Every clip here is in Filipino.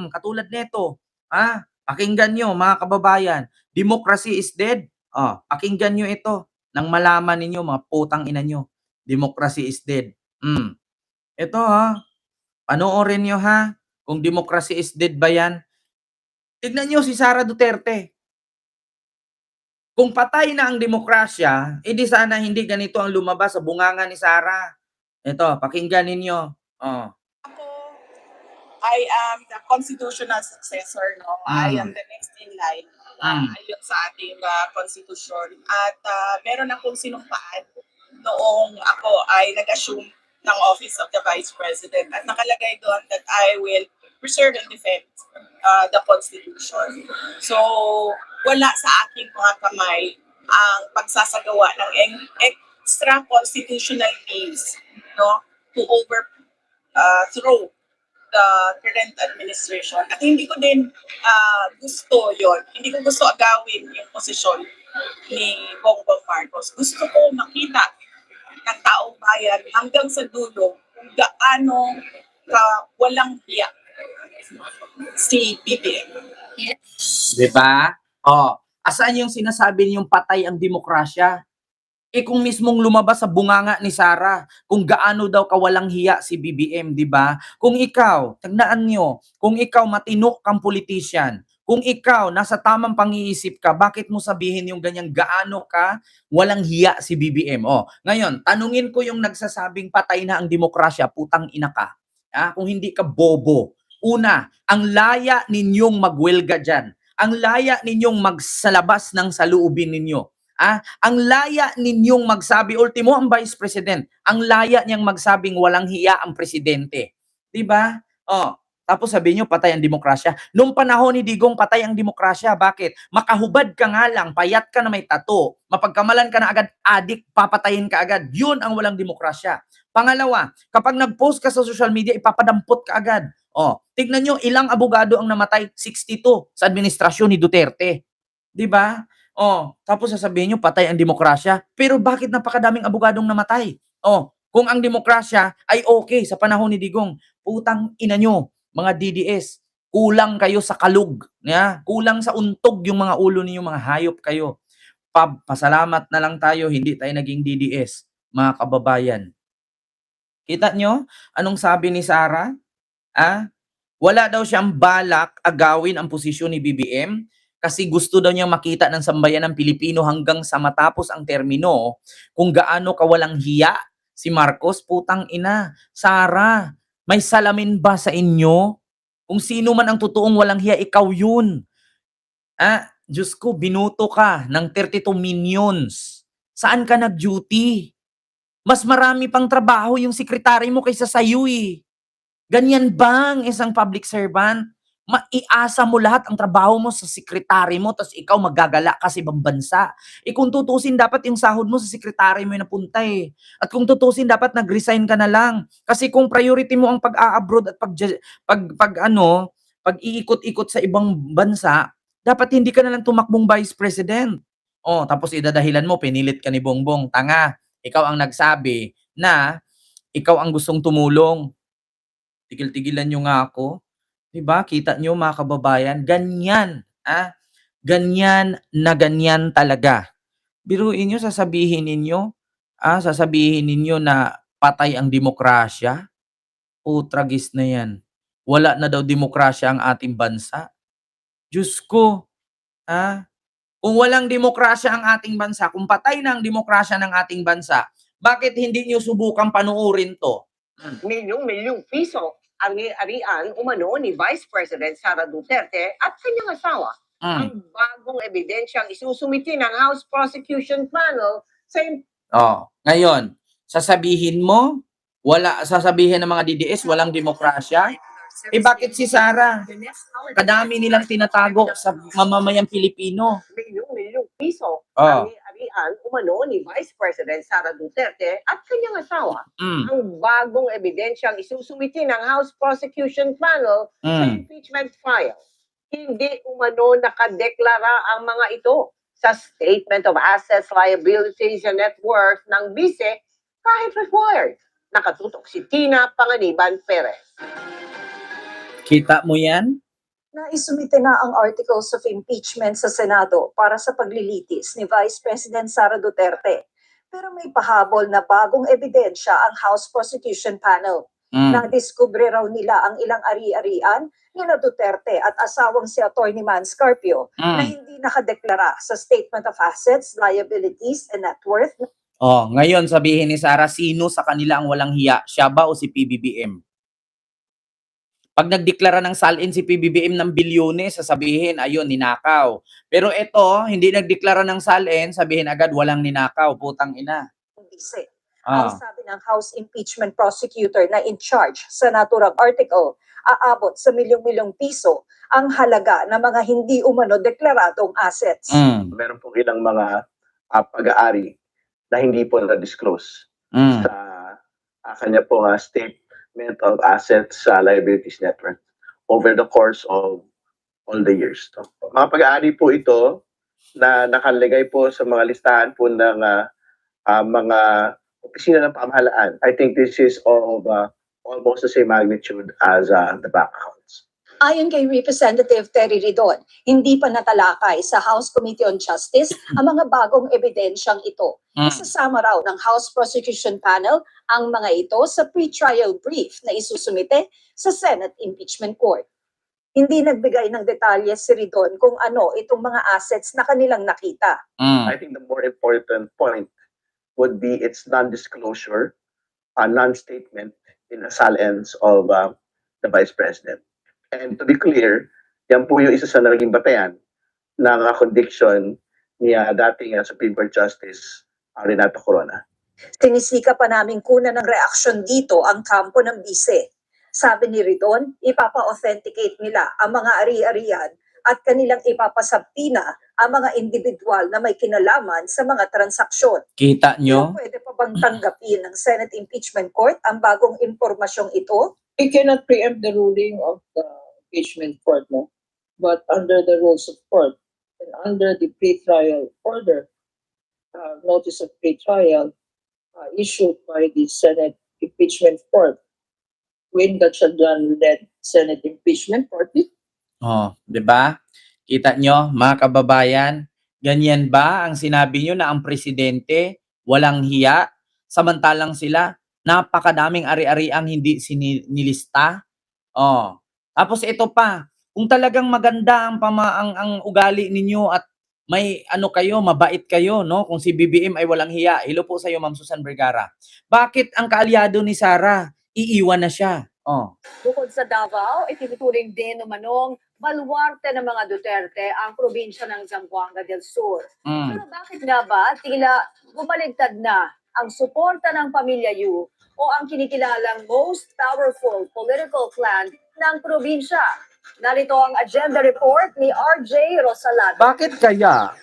Katulad nito, pakinggan nyo mga kababayan, democracy is dead. Pakinggan nyo ito nang malaman ninyo mga putang ina nyo. Democracy is dead. Ito panoorin nyo kung democracy is dead ba yan. Tignan nyo si Sara Duterte. Kung patay na ang demokrasya, edi sana hindi ganito ang lumabas sa bunganga ni Sara. Ito, pakinggan ninyo. Ako, I am the constitutional successor, no? I am the next in line ayon sa ating konstitusyon. At meron akong sinumpaan noong ako ay nag-assume ng Office of the Vice President. At nakalagay doon that I will preserve and defend the Constitution. So, wala sa aking mga kamay ang pagsasagawa ng extra constitutional means, no, to overthrow the current administration. At hindi ko din gusto yon. Hindi ko gusto agawin yung posisyon ni Bongbong Marcos. Gusto ko makita ng taong bayan hanggang sa dulo kung gaano walang hiya si BBM. Diba? Asaan yung sinasabi niyong patay ang demokrasya? Kung mismong lumabas sa bunganga ni Sara, kung gaano daw kawalang hiya si BBM, di ba? Kung ikaw, tandaan nyo, kung ikaw matino kang politician, kung ikaw nasa tamang pang-iisip ka, bakit mo sabihin yung ganyang gaano ka walang hiya si BBM? Ngayon, tanungin ko yung nagsasabing patay na ang demokrasya, putang ina ka. Kung hindi ka bobo. Una, ang laya ninyong magwelga dyan. Ang laya ninyong magsalabas ng saluubin ninyo. Ang laya ninyong magsabi, ultimo ang Vice President, ang laya niyang magsabing walang hiya ang presidente. Diba? Tapos sabi niyo, patay ang demokrasya. Nung panahon ni Digong, patay ang demokrasya. Bakit? Makahubad ka nga lang, payat ka na may tato, mapagkamalan ka na agad, adik, papatayin ka agad. Yun ang walang demokrasya. Pangalawa, kapag nag-post ka sa social media, ipapadampot ka agad. Tignan nyo, ilang abogado ang namatay? 62 sa administrasyon ni Duterte. Diba? Tapos sasabihin nyo, patay ang demokrasya. Pero bakit napakadaming abogadong namatay? Kung ang demokrasya ay okay sa panahon ni Digong, putang ina nyo, mga DDS, kulang kayo sa kalug. Kulang sa untog yung mga ulo ninyo, mga hayop kayo. Pasalamat na lang tayo, hindi tayo naging DDS, mga kababayan. Kita nyo? Anong sabi ni Sara? Wala daw siyang balak agawin ang posisyon ni BBM kasi gusto daw niya makita ng sambayan ng Pilipino hanggang sa matapos ang termino kung gaano kawalang hiya si Marcos. Putang ina, Sara, may salamin ba sa inyo? Kung sino man ang totoong walang hiya, ikaw yun. Diyos ko, binuto ka ng 32 minions. Saan ka nag-duty? Mas marami pang trabaho yung sekretary mo kaysa sa'yo eh. Ganyan bang isang public servant? Maiasa mo lahat ang trabaho mo sa sekretary mo, tapos ikaw magagala ka sa ibang bansa. Kung tutusin, dapat yung sahod mo sa sekretary mo yung napunta eh. At kung tutusin, dapat nag-resign ka na lang. Kasi kung priority mo ang pag-a-abroad at pag-iikot-ikot sa ibang bansa, dapat hindi ka na lang tumakbong vice president. Tapos idadahilan mo, pinilit ka ni Bongbong. Tanga, ikaw ang nagsabi na ikaw ang gustong tumulong. Tigil-tigilan nyo nga ako. Diba? Kita nyo mga kababayan, ganyan. Ganyan na ganyan talaga. Biruin nyo, sasabihin ninyo na patay ang demokrasya. Tragis na yan. Wala na daw demokrasya ang ating bansa. Diyos ko, kung walang demokrasya ang ating bansa, kung patay na ang demokrasya ng ating bansa, bakit hindi nyo subukang panuorin to? Milyong-milyong piso ang ari-arian umano ni Vice President Sara Duterte at kanyang asawa. Ang bagong ebidensyang isusumiti ng House Prosecution Panel sa... Ngayon, sasabihin mo, sasabihin ng mga DDS, walang demokrasya? Bakit si Sara? Kadami nilang tinatago sa mamamayang Pilipino. Milyong-milyong piso ang ari-arian umano ni Vice President Sara Duterte at kanyang asawa. Ang bagong ebidensyang isusumiti ng House Prosecution Panel sa impeachment file. Hindi umano nakadeklara ang mga ito sa Statement of Assets, Liabilities, and Net Worth ng BISE kahit required. Nakatutok si Tina Panganiban Perez. Kita mo yan? Naisumite na ang articles of impeachment sa Senado para sa paglilitis ni Vice President Sara Duterte. Pero may pahabol na bagong ebidensya ang House Prosecution Panel. Nadiskubre raw nila ang ilang ari-arian nila Duterte at asawang si Atty. Man Scarpio na hindi nakadeklara sa Statement of Assets, Liabilities, and Net Worth. Oh, ngayon sabihin ni Sara, sino sa kanila ang walang hiya? Siya ba o si PBBM? Pag nagdeklara ng salin si PBBM ng bilyones, sasabihin, ayun, ninakaw. Pero ito, hindi nagdeklara ng salin, sabihin agad, walang ninakaw, putang ina. Ang sabi ng House Impeachment Prosecutor na in charge sa naturang article, aabot sa milyong-milyong piso ang halaga ng mga hindi umano deklaradong assets. Meron po ilang mga pag-aari na hindi po na-disclose sa kanya po statement of assets sa liabilities network over the course of all the years. So, mga pag-aari po ito na nakalagay po sa mga listahan po ng mga opisina ng pamahalaan. I think this is of almost the same magnitude as the bank accounts. Ayon kay Representative Terry Ridon, hindi pa natalakay sa House Committee on Justice ang mga bagong ebidensyang ito. Isasama raw ng House Prosecution Panel ang mga ito sa pre-trial brief na isusumite sa Senate Impeachment Court. Hindi nagbigay ng detalye si Ridon kung ano itong mga assets na kanilang nakita. I think the more important point would be its non-disclosure, non-statement in the salins of the Vice President. And to be clear, yan po yung isa sa naging batayan ng conviction ni dating Supreme Court Justice Renato Corona. Sinisika pa namin kunan ng reaksyon dito ang kampo ng bise. Sabi ni Ridon, ipapa-authenticate nila ang mga ari-arian at kanilang ipapasabtina ang mga individual na may kinalaman sa mga transaksyon. Kita nyo? Pwede pa bang tanggapin ng Senate Impeachment Court ang bagong impormasyong ito? We cannot preempt the ruling of the impeachment court, no? But under the rules of court and under the pre-trial order, notice of pre-trial issued by the Senate Impeachment Court, when that shall led Senate Impeachment Court. Oh, 'di ba? Kita nyo, mga kababayan, ganyan ba ang sinabi nyo na ang presidente walang hiya, samantalang sila napakadaming ari-ariang hindi sinilista? Oh. Tapos ito pa, kung talagang maganda ang ugali ninyo at may ano kayo, mabait kayo, no? Kung si BBM ay walang hiya. Hello po sa iyo, Ma'am Susan Vergara. Bakit ang kaalyado ni Sara iiwan na siya? Oh. Bukod sa Davao, itinuturing din umanong baluarte ng mga Duterte ang probinsya ng Zamboanga del Sur. Pero bakit nga ba tila bumaligtad na ang suporta ng Pamilya Yu o ang kinikilalang most powerful political clan ng probinsya? Narito ang agenda report ni RJ Rosalado. Bakit kaya?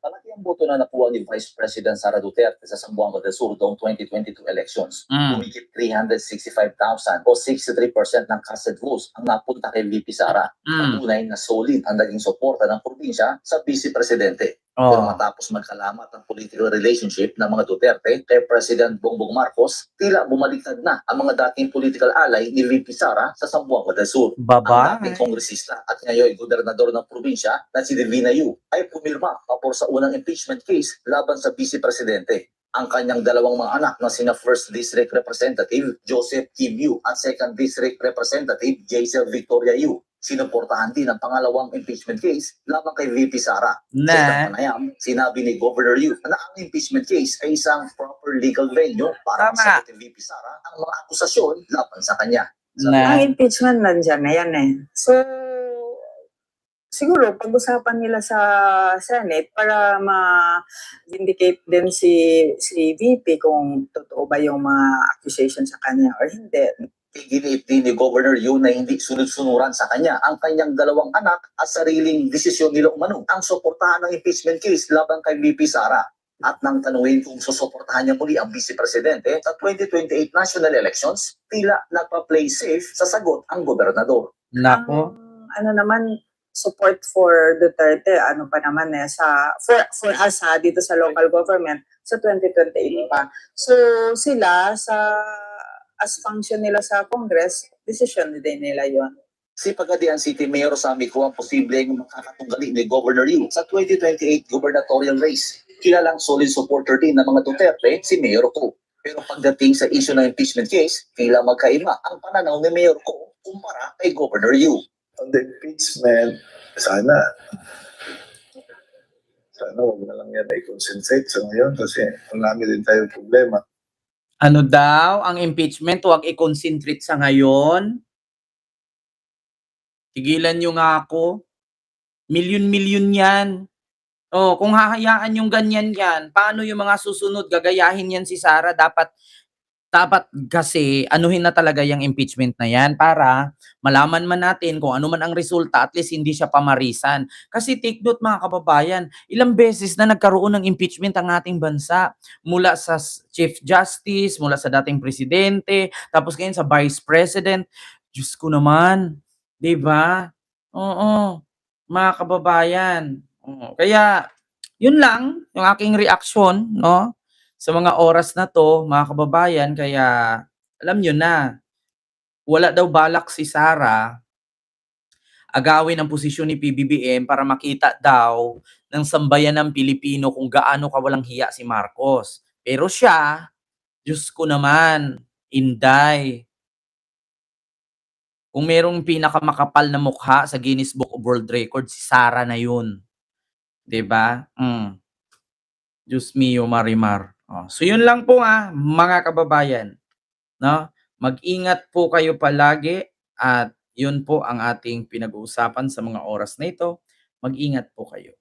Malaki ang boto na nakuha ni Vice President Sara Duterte sa Zamboanga del Sur noong 2022 elections. Humigit 365,000 o 63% ng casted votes ang napunta kay VP Sara. Patunay na solid ang naging suporta ng probinsya sa Vice Presidente. Pero matapos magkalamat ang political relationship ng mga Duterte kay President Bongbong Marcos, tila bumaliktad na ang mga dating political ally ni VP Sara sa Zamboanga del Sur. Ang dating kongresista at ngayon gobernador ng probinsya na si Divina Yu ay pumirma papor sa unang impeachment case laban sa Vice Presidente. Ang kanyang dalawang mga anak na sina First District Representative Joseph Kim Yu at Second District Representative Jaisel Victoria Yu. Sinuportahan din ang pangalawang impeachment case laban kay VP Sara. Sa isang panayam, sinabi ni Governor Yu na ang impeachment case ay isang proper legal venue para masagutin VP Sara ang mga akusasyon laban sa kanya. Ang impeachment nandiyan na yan eh. So, siguro pag-usapan nila sa Senate para ma-vindicate din si VP kung totoo ba yung mga accusation sa kanya or hindi. Iginiit din ni Governor Yu na hindi sunod-sunuran sa kanya ang kanyang dalawang anak at sariling desisyon nila umano ang suportahan ng impeachment case laban kay VP Sara. At nang tanungin kung susuportahan niya muli ang Vice Presidente sa 2028 national elections, tila nagpa-play safe sa sagot ang gobernador. Nako. Ano naman, support for Duterte, ano pa naman for us dito sa local government sa 2028 pa. So sila sa as function nila sa Congress, decision din nila yon. Si Pagadian City Mayor Sammy Ko ang posibleng makakatunggali ni Governor Yu sa 2028 gubernatorial race. Kilalang solid supporter din ng mga Duterte si Mayor Ko. Pero pagdating sa issue ng impeachment case, tila magkaiba ang pananaw ni Mayor Ko kumpara kay Governor Yu. On the impeachment, sana huwag na lang yan i-concentrate sa ngayon kasi marami din tayong problema. Ano daw ang impeachment? Huwag i-concentrate sa ngayon. Tigilan nyo nga ako. Milyon-milyon yan. Oh, kung hahayaan yung ganyan yan, paano yung mga susunod? Gagayahin yan si Sara. Dapat kasi anuhin na talaga yung impeachment na yan para malaman man natin kung ano man ang resulta, at least hindi siya pamarisan. Kasi take note mga kababayan, ilang beses na nagkaroon ng impeachment ang ating bansa. Mula sa Chief Justice, mula sa dating Presidente, tapos ngayon sa Vice President. Diyos ko naman, di ba? Oo, mga kababayan. Oo. Kaya, yun lang yung aking reaksyon, no? Sa mga oras na to, mga kababayan, kaya alam nyo na, wala daw balak si Sara agawin ang posisyon ni PBBM para makita daw ng sambayan ng Pilipino kung gaano kawalang hiya si Marcos. Pero siya, Diyos ko naman, Inday. Kung merong pinakamakapal na mukha sa Guinness Book of World Records, si Sara na yun. 'Di ba? Diyos mio, Marimar. Oh, so yun lang po mga kababayan, no? Mag-ingat po kayo palagi at yun po ang ating pinag-uusapan sa mga oras na ito. Mag-ingat po kayo.